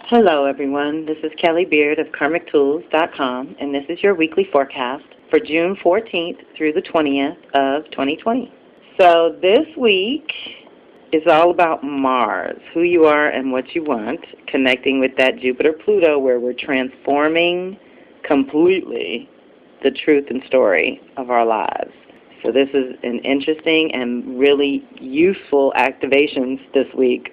Hello everyone, this is Kelly Beard of KarmicTools.com, and this is your weekly forecast for June 14th through the 20th of 2020. So this week is all about Mars, who you are and what you want, connecting with that Jupiter-Pluto where we're transforming completely the truth and story of our lives. So this is an interesting and really useful activations this week,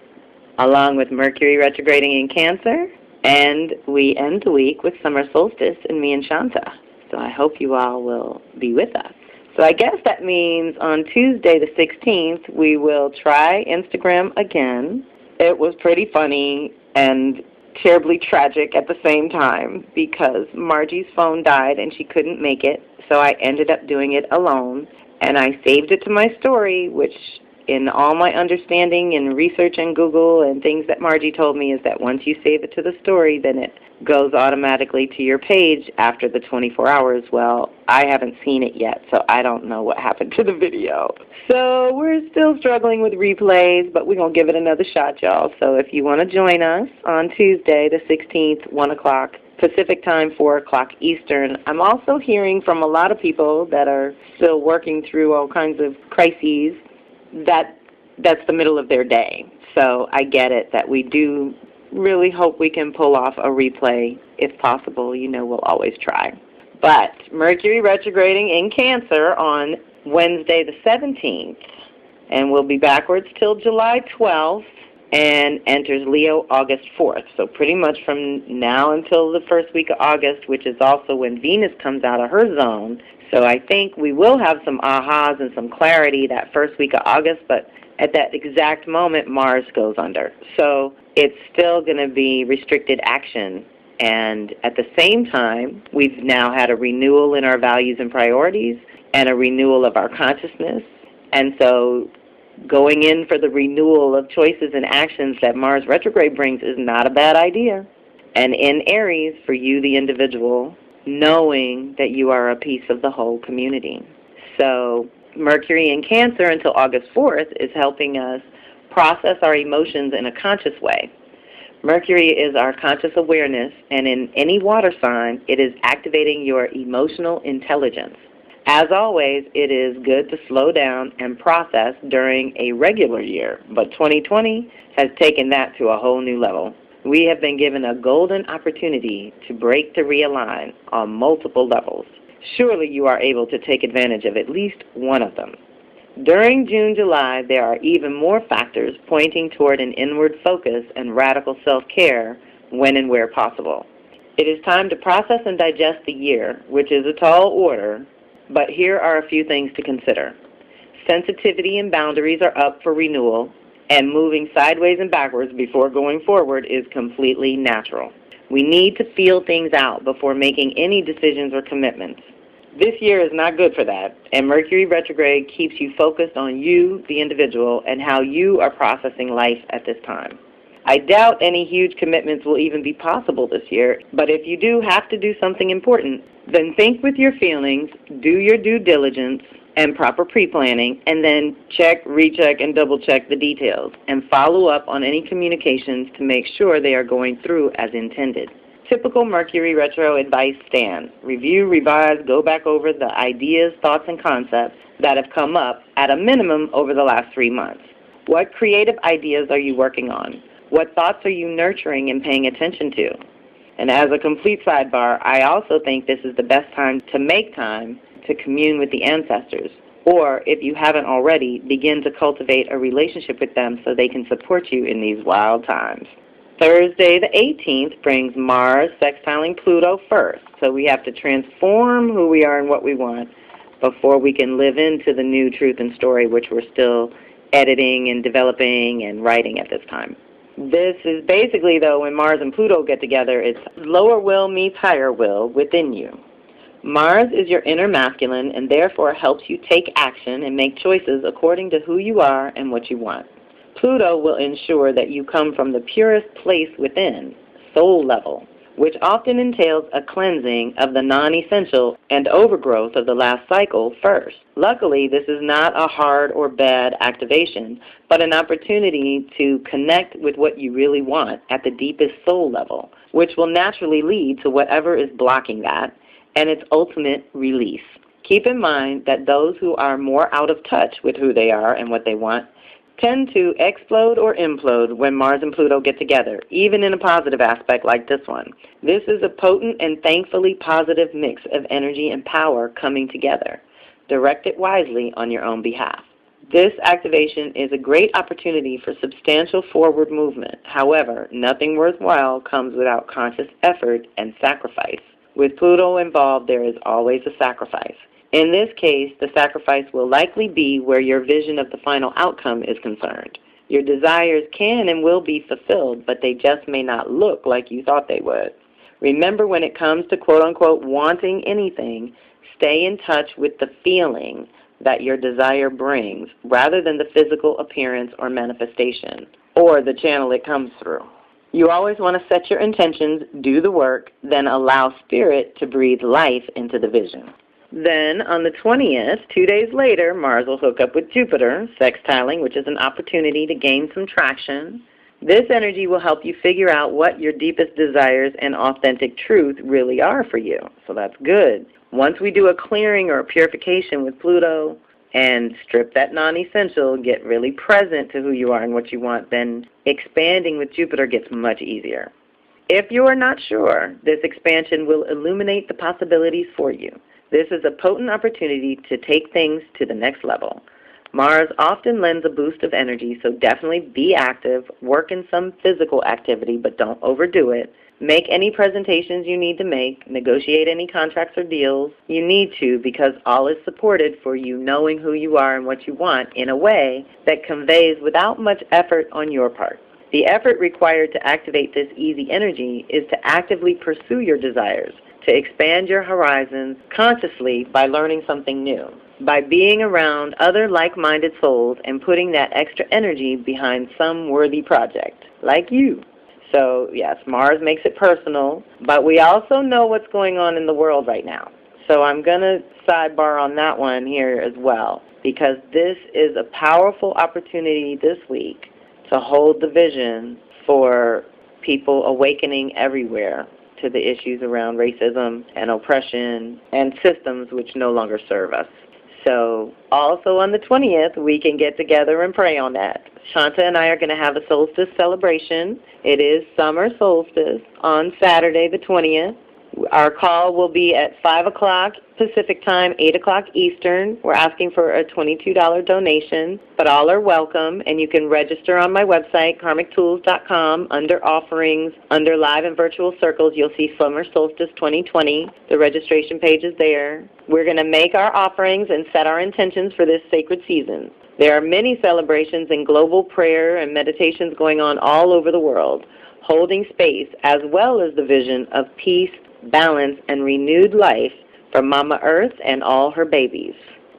along with Mercury retrograding in Cancer, and we end the week with summer solstice in me and Shanta. So I hope you all will be with us. So I guess that means on Tuesday the 16th, we will try Instagram again. It was pretty funny and terribly tragic at the same time because Margie's phone died and she couldn't make it, so I ended up doing it alone. And I saved it to my story, which in all my understanding and research and Google and things that Margie told me is that once you save it to the story, then it goes automatically to your page after the 24 hours. Well, I haven't seen it yet, so I don't know what happened to the video. So we're still struggling with replays, but we're going to give it another shot, y'all. So if you want to join us on Tuesday the 16th, 1 o'clock Pacific time, 4 o'clock Eastern. I'm also hearing from a lot of people that are still working through all kinds of crises that's the middle of their day. So I get it that we do really hope we can pull off a replay if possible. You know, we'll always try. But Mercury retrograding in Cancer on Wednesday the 17th, and we'll be backwards till July 12th, and enters Leo August 4th. So pretty much from now until the first week of August, which is also when Venus comes out of her zone. So I think we will have some ahas and some clarity that first week of August, but at that exact moment, Mars goes under. So it's still going to be restricted action. And at the same time, we've now had a renewal in our values and priorities and a renewal of our consciousness. And so going in for the renewal of choices and actions that Mars retrograde brings is not a bad idea. And in Aries, for you, the individual, knowing that you are a piece of the whole community. So Mercury in Cancer until August 4th is helping us process our emotions in a conscious way. Mercury is our conscious awareness, and in any water sign, it is activating your emotional intelligence. As always, it is good to slow down and process during a regular year, but 2020 has taken that to a whole new level. We have been given a golden opportunity to break to realign on multiple levels. Surely you are able to take advantage of at least one of them. During June-July, there are even more factors pointing toward an inward focus and radical self-care when and where possible. It is time to process and digest the year, which is a tall order, but here are a few things to consider. Sensitivity and boundaries are up for renewal, and moving sideways and backwards before going forward is completely natural. We need to feel things out before making any decisions or commitments. This year is not good for that, and Mercury retrograde keeps you focused on you, the individual, and how you are processing life at this time. I doubt any huge commitments will even be possible this year, but if you do have to do something important, then think with your feelings, do your due diligence and proper pre-planning, and then check, recheck, and double-check the details, and follow up on any communications to make sure they are going through as intended. Typical Mercury retro advice stands. Review, revise, go back over the ideas, thoughts, and concepts that have come up at a minimum over the last 3 months. What creative ideas are you working on? What thoughts are you nurturing and paying attention to? And as a complete sidebar, I also think this is the best time to commune with the ancestors. Or, if you haven't already, begin to cultivate a relationship with them so they can support you in these wild times. Thursday the 18th brings Mars sextiling Pluto first. So we have to transform who we are and what we want before we can live into the new truth and story, which we're still editing and developing and writing at this time. This is basically, though, when Mars and Pluto get together, it's lower will meets higher will within you. Mars is your inner masculine and therefore helps you take action and make choices according to who you are and what you want. Pluto will ensure that you come from the purest place within, soul level, which often entails a cleansing of the non-essential and overgrowth of the last cycle first. Luckily, this is not a hard or bad activation, but an opportunity to connect with what you really want at the deepest soul level, which will naturally lead to whatever is blocking that and its ultimate release. Keep in mind that those who are more out of touch with who they are and what they want tend to explode or implode when Mars and Pluto get together, even in a positive aspect like this one. This is a potent and thankfully positive mix of energy and power coming together. Direct it wisely on your own behalf. This activation is a great opportunity for substantial forward movement. However, nothing worthwhile comes without conscious effort and sacrifice. With Pluto involved, there is always a sacrifice. In this case, the sacrifice will likely be where your vision of the final outcome is concerned. Your desires can and will be fulfilled, but they just may not look like you thought they would. Remember, when it comes to quote-unquote wanting anything, stay in touch with the feeling that your desire brings rather than the physical appearance or manifestation or the channel it comes through. You always want to set your intentions, do the work, then allow Spirit to breathe life into the vision. Then, on the 20th, 2 days later, Mars will hook up with Jupiter, sextiling, which is an opportunity to gain some traction. This energy will help you figure out what your deepest desires and authentic truth really are for you. So that's good. Once we do a clearing or a purification with Pluto and strip that non-essential, get really present to who you are and what you want, then expanding with Jupiter gets much easier. If you are not sure, this expansion will illuminate the possibilities for you. This is a potent opportunity to take things to the next level. Mars often lends a boost of energy, so definitely be active, work in some physical activity, but don't overdo it. Make any presentations you need to make, negotiate any contracts or deals you need to, because all is supported for you knowing who you are and what you want in a way that conveys without much effort on your part. The effort required to activate this easy energy is to actively pursue your desires, to expand your horizons consciously by learning something new, by being around other like-minded souls and putting that extra energy behind some worthy project, like you. So, yes, Mars makes it personal, but we also know what's going on in the world right now. So I'm going to sidebar on that one here as well, because this is a powerful opportunity this week to hold the vision for people awakening everywhere to the issues around racism and oppression and systems which no longer serve us. So also on the 20th, we can get together and pray on that. Shanta and I are going to have a solstice celebration. It is summer solstice on Saturday the 20th. Our call will be at 5 o'clock Pacific time, 8 o'clock Eastern. We're asking for a $22 donation, but all are welcome, and you can register on my website, karmictools.com, under offerings, under live and virtual circles. You'll see Summer Solstice 2020. The registration page is there. We're going to make our offerings and set our intentions for this sacred season. There are many celebrations and global prayer and meditations going on all over the world, holding space as well as the vision of peace, balance, and renewed life for Mama Earth and all her babies.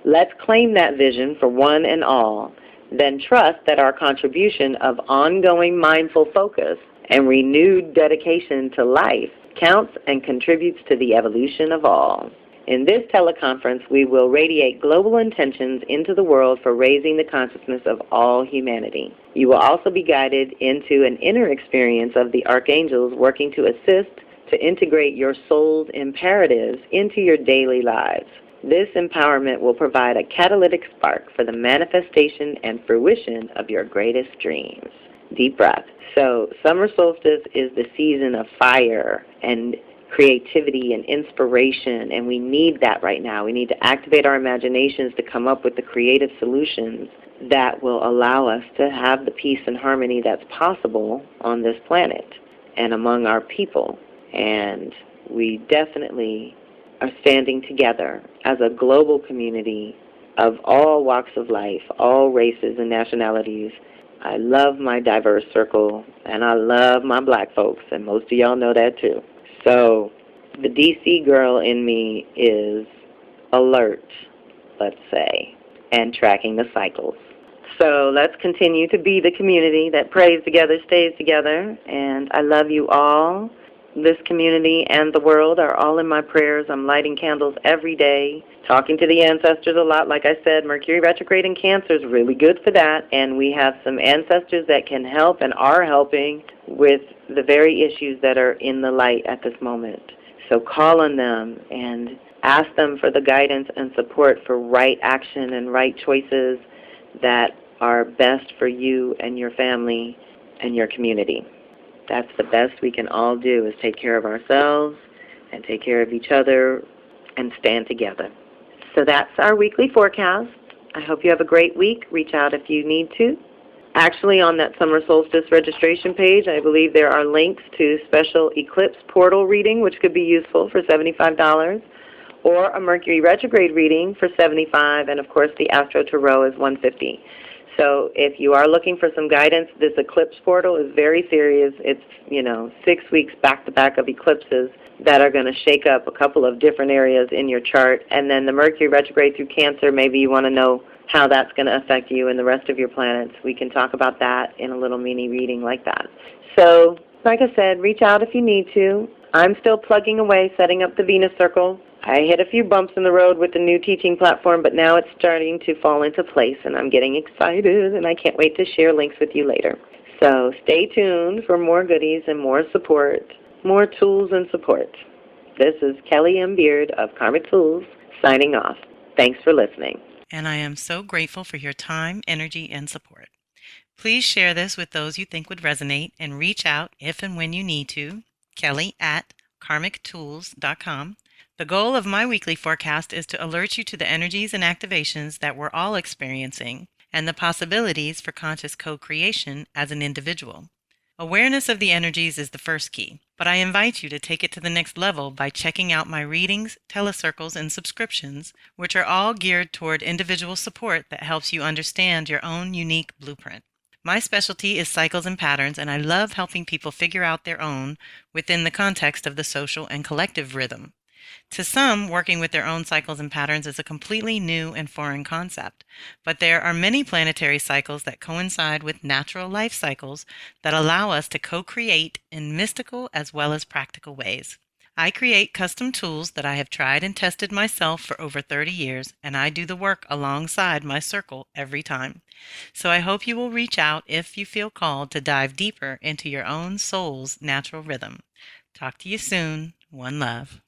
Let's claim that vision for one and all, then trust that our contribution of ongoing mindful focus and renewed dedication to life counts and contributes to the evolution of all. In this teleconference, we will radiate global intentions into the world for raising the consciousness of all humanity. You will also be guided into an inner experience of the archangels working to assist to integrate your soul's imperatives into your daily lives. This empowerment will provide a catalytic spark for the manifestation and fruition of your greatest dreams. Deep breath. So summer solstice is the season of fire and creativity and inspiration, and we need that right now. We need to activate our imaginations to come up with the creative solutions that will allow us to have the peace and harmony that's possible on this planet and among our people. And we definitely are standing together as a global community of all walks of life, all races and nationalities. I love my diverse circle, and I love my black folks, and most of y'all know that too. So the DC girl in me is alert, let's say, and tracking the cycles. So let's continue to be the community that prays together, stays together, and I love you all. this community and the world are all in my prayers. I'm lighting candles every day, talking to the ancestors a lot. Like I said, Mercury retrograde in Cancer is really good for that, and we have some ancestors that can help and are helping with the very issues that are in the light at this moment. So call on them and ask them for the guidance and support for right action and right choices that are best for you and your family and your community. That's the best we can all do, is take care of ourselves and take care of each other and stand together. So that's our weekly forecast. I hope you have a great week. Reach out if you need to. Actually, on that summer solstice registration page, I believe there are links to special eclipse portal reading, which could be useful for $75, or a Mercury retrograde reading for $75, and of course the Astro Tarot is $150. So if you are looking for some guidance, this eclipse portal is very serious. It's, 6 weeks back-to-back of eclipses that are going to shake up a couple of different areas in your chart. And then the Mercury retrograde through Cancer, maybe you want to know how that's going to affect you and the rest of your planets. We can talk about that in a little mini reading like that. So, like I said, reach out if you need to. I'm still plugging away, setting up the Venus Circle. I hit a few bumps in the road with the new teaching platform, but now it's starting to fall into place, and I'm getting excited, and I can't wait to share links with you later. So stay tuned for more goodies and more support, more tools and support. This is Kelly M. Beard of Karmic Tools signing off. Thanks for listening. And I am so grateful for your time, energy, and support. Please share this with those you think would resonate and reach out if and when you need to. Kelly at karmictools.com. The goal of my weekly forecast is to alert you to the energies and activations that we're all experiencing and the possibilities for conscious co-creation as an individual. Awareness of the energies is the first key, but I invite you to take it to the next level by checking out my readings, telecircles, and subscriptions, which are all geared toward individual support that helps you understand your own unique blueprint. My specialty is cycles and patterns, and I love helping people figure out their own within the context of the social and collective rhythm. To some, working with their own cycles and patterns is a completely new and foreign concept, but there are many planetary cycles that coincide with natural life cycles that allow us to co-create in mystical as well as practical ways. I create custom tools that I have tried and tested myself for over 30 years, and I do the work alongside my circle every time. So I hope you will reach out if you feel called to dive deeper into your own soul's natural rhythm. Talk to you soon. One love.